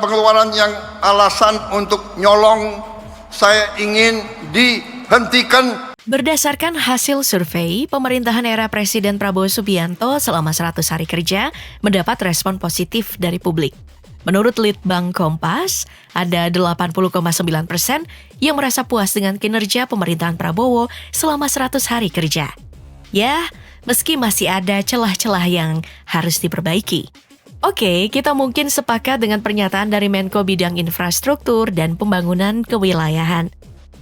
Pengeluaran yang alasan untuk nyolong saya ingin dihentikan. Berdasarkan hasil survei, pemerintahan era Presiden Prabowo Subianto selama 100 hari kerja mendapat respon positif dari publik. Menurut Litbang Kompas, ada 80,9% yang merasa puas dengan kinerja pemerintahan Prabowo selama 100 hari kerja. Ya, meski masih ada celah-celah yang harus diperbaiki. Oke, kita mungkin sepakat dengan pernyataan dari Menko Bidang Infrastruktur dan Pembangunan Kewilayahan.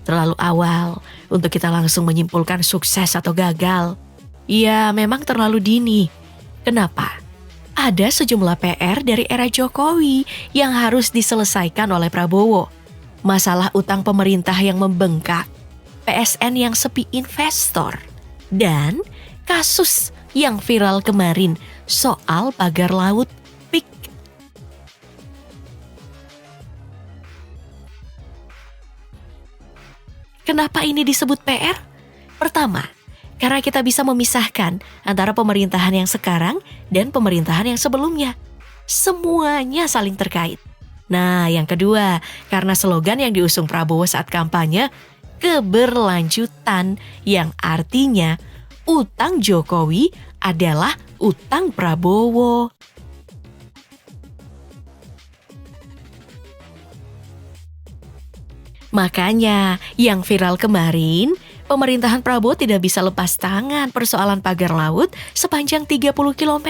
Terlalu awal untuk kita langsung menyimpulkan sukses atau gagal. Ya, memang terlalu dini. Kenapa? Ada sejumlah PR dari era Jokowi yang harus diselesaikan oleh Prabowo. Masalah utang pemerintah yang membengkak, PSN yang sepi investor, dan kasus yang viral kemarin soal pagar laut PIK. Kenapa ini disebut PR? Pertama, karena kita bisa memisahkan antara pemerintahan yang sekarang dan pemerintahan yang sebelumnya. Semuanya saling terkait. Nah, yang kedua, karena slogan yang diusung Prabowo saat kampanye, keberlanjutan, yang artinya utang Jokowi adalah utang Prabowo. Makanya, yang viral kemarin, pemerintahan Prabowo tidak bisa lepas tangan persoalan pagar laut sepanjang 30 km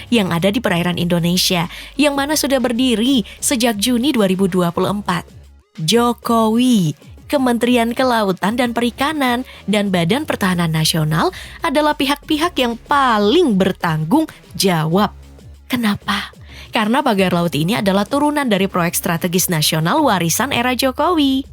yang ada di perairan Indonesia, yang mana sudah berdiri sejak Juni 2024. Jokowi, Kementerian Kelautan dan Perikanan, dan Badan Pertahanan Nasional adalah pihak-pihak yang paling bertanggung jawab. Kenapa? Karena pagar laut ini adalah turunan dari proyek strategis nasional warisan era Jokowi.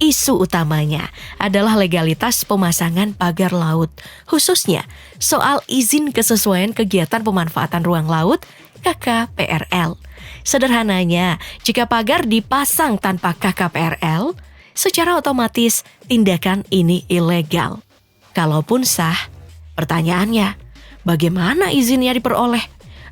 Isu utamanya adalah legalitas pemasangan pagar laut, khususnya soal izin kesesuaian kegiatan pemanfaatan ruang laut KKPRL. Sederhananya, jika pagar dipasang tanpa KKPRL, secara otomatis tindakan ini ilegal. Kalaupun sah, pertanyaannya, bagaimana izinnya diperoleh?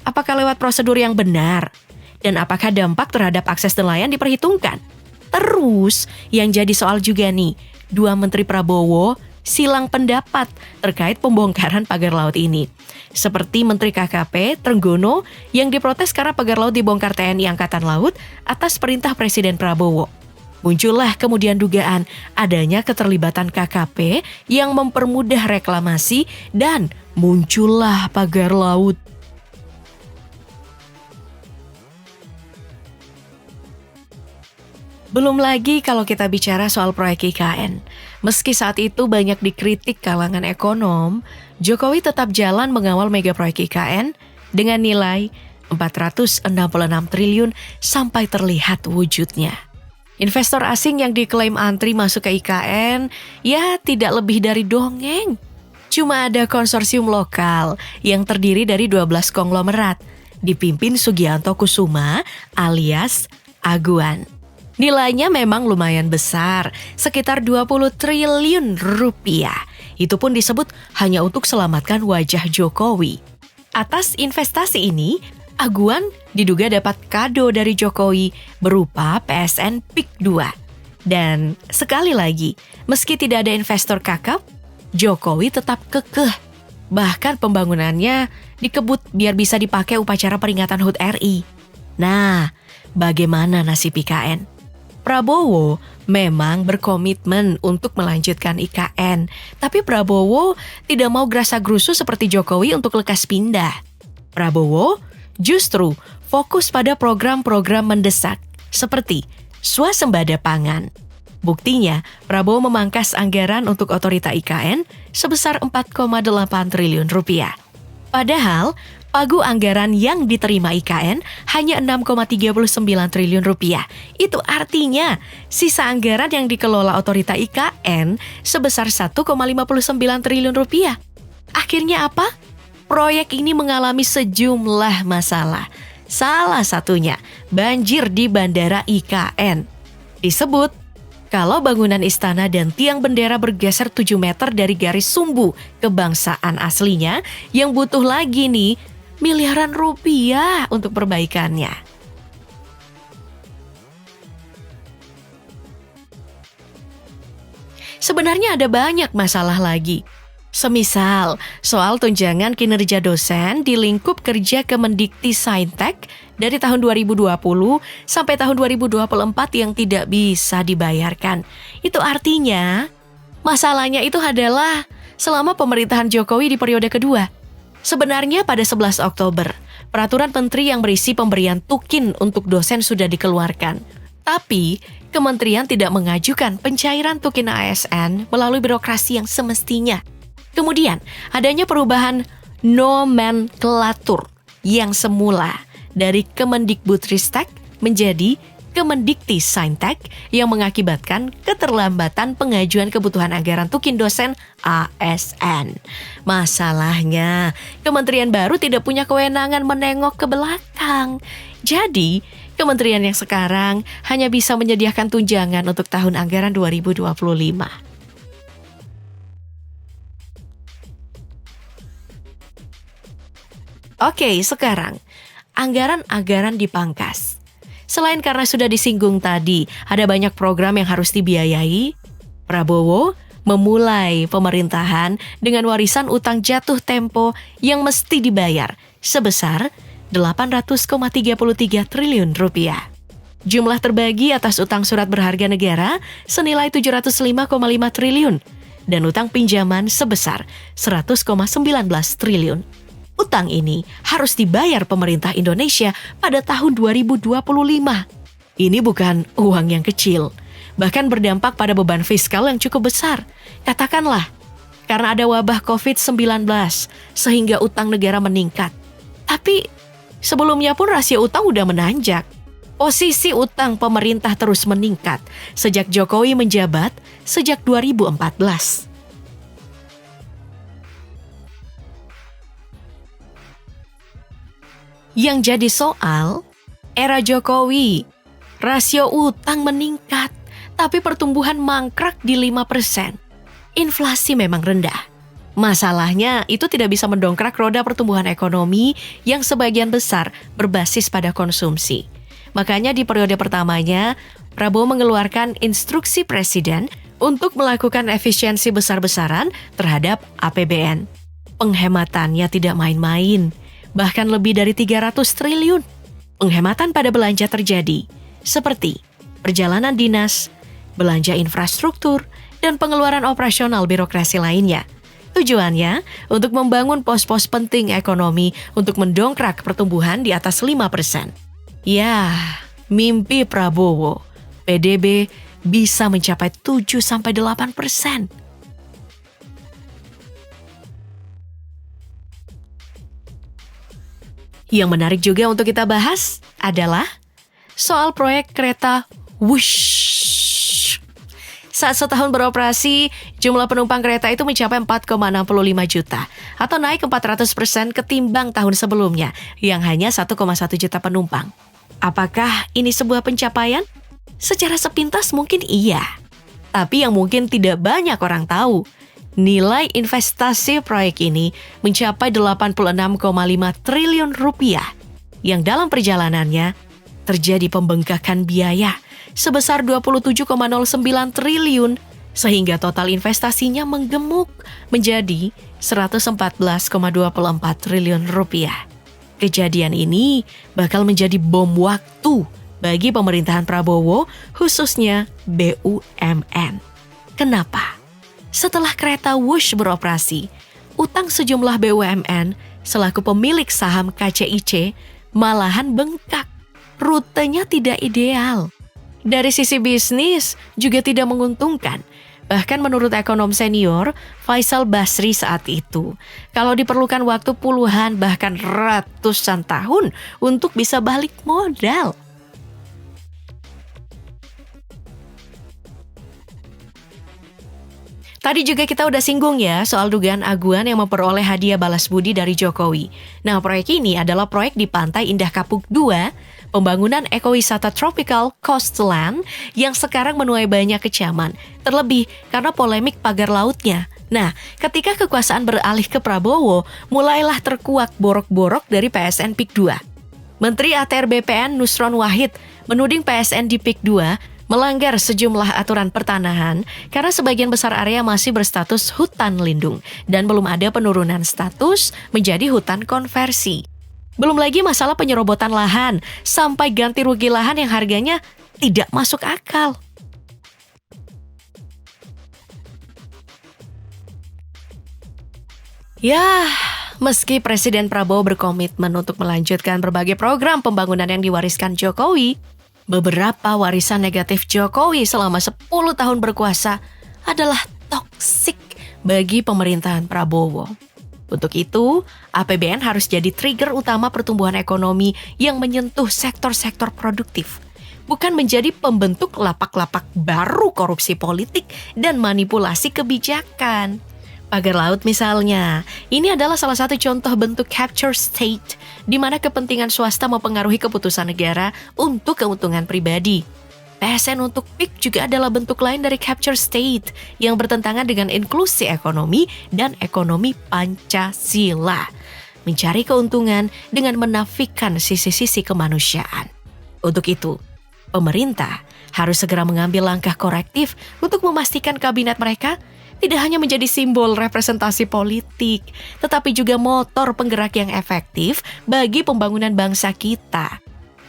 Apakah lewat prosedur yang benar? Dan apakah dampak terhadap akses nelayan diperhitungkan? Terus, yang jadi soal juga nih, dua Menteri Prabowo silang pendapat terkait pembongkaran pagar laut ini. Seperti Menteri KKP, Trenggono, yang diprotes karena pagar laut dibongkar TNI Angkatan Laut atas perintah Presiden Prabowo. Muncullah kemudian dugaan adanya keterlibatan KKP yang mempermudah reklamasi dan muncullah pagar laut. Belum lagi kalau kita bicara soal proyek IKN. Meski saat itu banyak dikritik kalangan ekonom, Jokowi tetap jalan mengawal mega proyek IKN dengan nilai 466 triliun sampai terlihat wujudnya. Investor asing yang diklaim antri masuk ke IKN, ya tidak lebih dari dongeng. Cuma ada konsorsium lokal yang terdiri dari 12 konglomerat, dipimpin Sugianto Kusuma alias Aguan. Nilainya memang lumayan besar, sekitar 20 triliun rupiah. Itu pun disebut hanya untuk selamatkan wajah Jokowi. Atas investasi ini, Aguan diduga dapat kado dari Jokowi berupa PSN PIK 2. Dan sekali lagi, meski tidak ada investor kakap, Jokowi tetap kekeh. Bahkan pembangunannya dikebut biar bisa dipakai upacara peringatan HUT RI. Nah, bagaimana nasib IKN? Prabowo memang berkomitmen untuk melanjutkan IKN, tapi Prabowo tidak mau gerasa-gerusu seperti Jokowi untuk lekas pindah. Prabowo justru fokus pada program-program mendesak, seperti swasembada pangan. Buktinya, Prabowo memangkas anggaran untuk otorita IKN sebesar 4,8 triliun rupiah. Padahal, pagu anggaran yang diterima IKN hanya 6,39 triliun rupiah. Itu artinya sisa anggaran yang dikelola otorita IKN sebesar 1,59 triliun rupiah. Akhirnya apa? Proyek ini mengalami sejumlah masalah. Salah satunya banjir di Bandara IKN. Disebut kalau bangunan istana dan tiang bendera bergeser 7 meter dari garis sumbu kebangsaan aslinya yang butuh lagi nih miliaran rupiah untuk perbaikannya. Sebenarnya ada banyak masalah lagi. Semisal, soal tunjangan kinerja dosen di lingkup kerja Kemendikti-Saintek dari tahun 2020 sampai tahun 2024 yang tidak bisa dibayarkan. Itu artinya, masalahnya itu adalah selama pemerintahan Jokowi di periode kedua. Sebenarnya pada 11 Oktober, peraturan menteri yang berisi pemberian tukin untuk dosen sudah dikeluarkan. Tapi, kementerian tidak mengajukan pencairan tukin ASN melalui birokrasi yang semestinya. Kemudian, adanya perubahan nomenklatur yang semula dari Kemendikbudristek menjadi Kemendikti-Saintek yang mengakibatkan keterlambatan pengajuan kebutuhan anggaran tukin dosen ASN. Masalahnya, kementerian baru tidak punya kewenangan menengok ke belakang. Jadi, kementerian yang sekarang hanya bisa menyediakan tunjangan untuk tahun anggaran 2025. Oke, sekarang anggaran-anggaran dipangkas. Selain karena sudah disinggung tadi, ada banyak program yang harus dibiayai, Prabowo memulai pemerintahan dengan warisan utang jatuh tempo yang mesti dibayar sebesar 800,33 triliun rupiah. Jumlah terbagi atas utang surat berharga negara senilai 705,5 triliun dan utang pinjaman sebesar 100,19 triliun. Utang ini harus dibayar pemerintah Indonesia pada tahun 2025. Ini bukan uang yang kecil, bahkan berdampak pada beban fiskal yang cukup besar. Katakanlah, karena ada wabah COVID-19, sehingga utang negara meningkat. Tapi sebelumnya pun rasio utang udah menanjak. Posisi utang pemerintah terus meningkat sejak Jokowi menjabat sejak 2014. Yang jadi soal, era Jokowi, rasio utang meningkat, tapi pertumbuhan mangkrak di 5%. Inflasi memang rendah. Masalahnya itu tidak bisa mendongkrak roda pertumbuhan ekonomi yang sebagian besar berbasis pada konsumsi. Makanya di periode pertamanya, Prabowo mengeluarkan instruksi presiden untuk melakukan efisiensi besar-besaran terhadap APBN. Penghematannya tidak main-main. Bahkan lebih dari 300 triliun. Penghematan pada belanja terjadi, seperti perjalanan dinas, belanja infrastruktur, dan pengeluaran operasional birokrasi lainnya. Tujuannya untuk membangun pos-pos penting ekonomi untuk mendongkrak pertumbuhan di atas 5%. Ya, mimpi Prabowo, PDB bisa mencapai 7-8%. Yang menarik juga untuk kita bahas adalah soal proyek kereta Wush. Saat setahun beroperasi, jumlah penumpang kereta itu mencapai 4,65 juta atau naik 400% ketimbang tahun sebelumnya yang hanya 1,1 juta penumpang. Apakah ini sebuah pencapaian? Secara sepintas mungkin iya. Tapi yang mungkin tidak banyak orang tahu, nilai investasi proyek ini mencapai 86,5 triliun rupiah yang dalam perjalanannya terjadi pembengkakan biaya sebesar 27,09 triliun sehingga total investasinya menggemuk menjadi 114,24 triliun rupiah. Kejadian ini bakal menjadi bom waktu bagi pemerintahan Prabowo khususnya BUMN. Kenapa? Setelah kereta Wush beroperasi, utang sejumlah BUMN selaku pemilik saham KCIC malahan bengkak. Rutenya tidak ideal. Dari sisi bisnis juga tidak menguntungkan. Bahkan menurut ekonom senior Faisal Basri saat itu, kalau diperlukan waktu puluhan bahkan ratusan tahun untuk bisa balik modal. Tadi juga kita udah singgung ya soal dugaan Aguan yang memperoleh hadiah balas budi dari Jokowi. Nah, proyek ini adalah proyek di Pantai Indah Kapuk 2, pembangunan ekowisata tropical coastland yang sekarang menuai banyak kecaman, terlebih karena polemik pagar lautnya. Nah, ketika kekuasaan beralih ke Prabowo, mulailah terkuak borok-borok dari PSN PIK 2. Menteri ATR BPN Nusron Wahid menuding PSN di PIK 2 melanggar sejumlah aturan pertanahan karena sebagian besar area masih berstatus hutan lindung dan belum ada penurunan status menjadi hutan konversi. Belum lagi masalah penyerobotan lahan sampai ganti rugi lahan yang harganya tidak masuk akal. Ya, meski Presiden Prabowo berkomitmen untuk melanjutkan berbagai program pembangunan yang diwariskan Jokowi, beberapa warisan negatif Jokowi selama 10 tahun berkuasa adalah toksik bagi pemerintahan Prabowo. Untuk itu, APBN harus jadi trigger utama pertumbuhan ekonomi yang menyentuh sektor-sektor produktif, bukan menjadi pembentuk lapak-lapak baru korupsi politik dan manipulasi kebijakan. Pagar laut misalnya, ini adalah salah satu contoh bentuk capture state, di mana kepentingan swasta mempengaruhi keputusan negara untuk keuntungan pribadi. PSN untuk PIK juga adalah bentuk lain dari capture state yang bertentangan dengan inklusi ekonomi dan ekonomi Pancasila. Mencari keuntungan dengan menafikan sisi-sisi kemanusiaan. Untuk itu, pemerintah harus segera mengambil langkah korektif untuk memastikan kabinet mereka tidak hanya menjadi simbol representasi politik, tetapi juga motor penggerak yang efektif bagi pembangunan bangsa kita.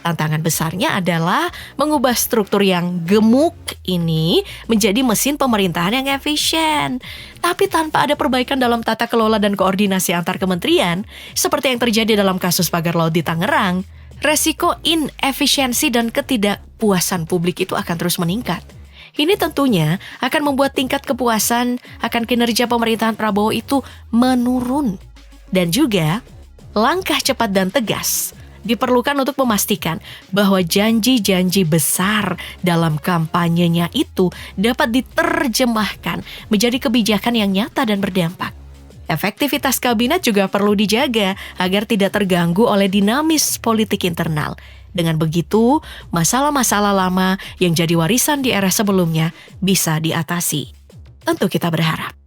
Tantangan besarnya adalah mengubah struktur yang gemuk ini menjadi mesin pemerintahan yang efisien. Tapi tanpa ada perbaikan dalam tata kelola dan koordinasi antar kementerian, seperti yang terjadi dalam kasus pagar laut di Tangerang, resiko inefisiensi dan ketidakpuasan publik itu akan terus meningkat. Ini tentunya akan membuat tingkat kepuasan akan kinerja pemerintahan Prabowo itu menurun. Dan juga langkah cepat dan tegas diperlukan untuk memastikan bahwa janji-janji besar dalam kampanyenya itu dapat diterjemahkan menjadi kebijakan yang nyata dan berdampak. Efektivitas kabinet juga perlu dijaga agar tidak terganggu oleh dinamis politik internal. Dengan begitu, masalah-masalah lama yang jadi warisan di era sebelumnya bisa diatasi. Tentu kita berharap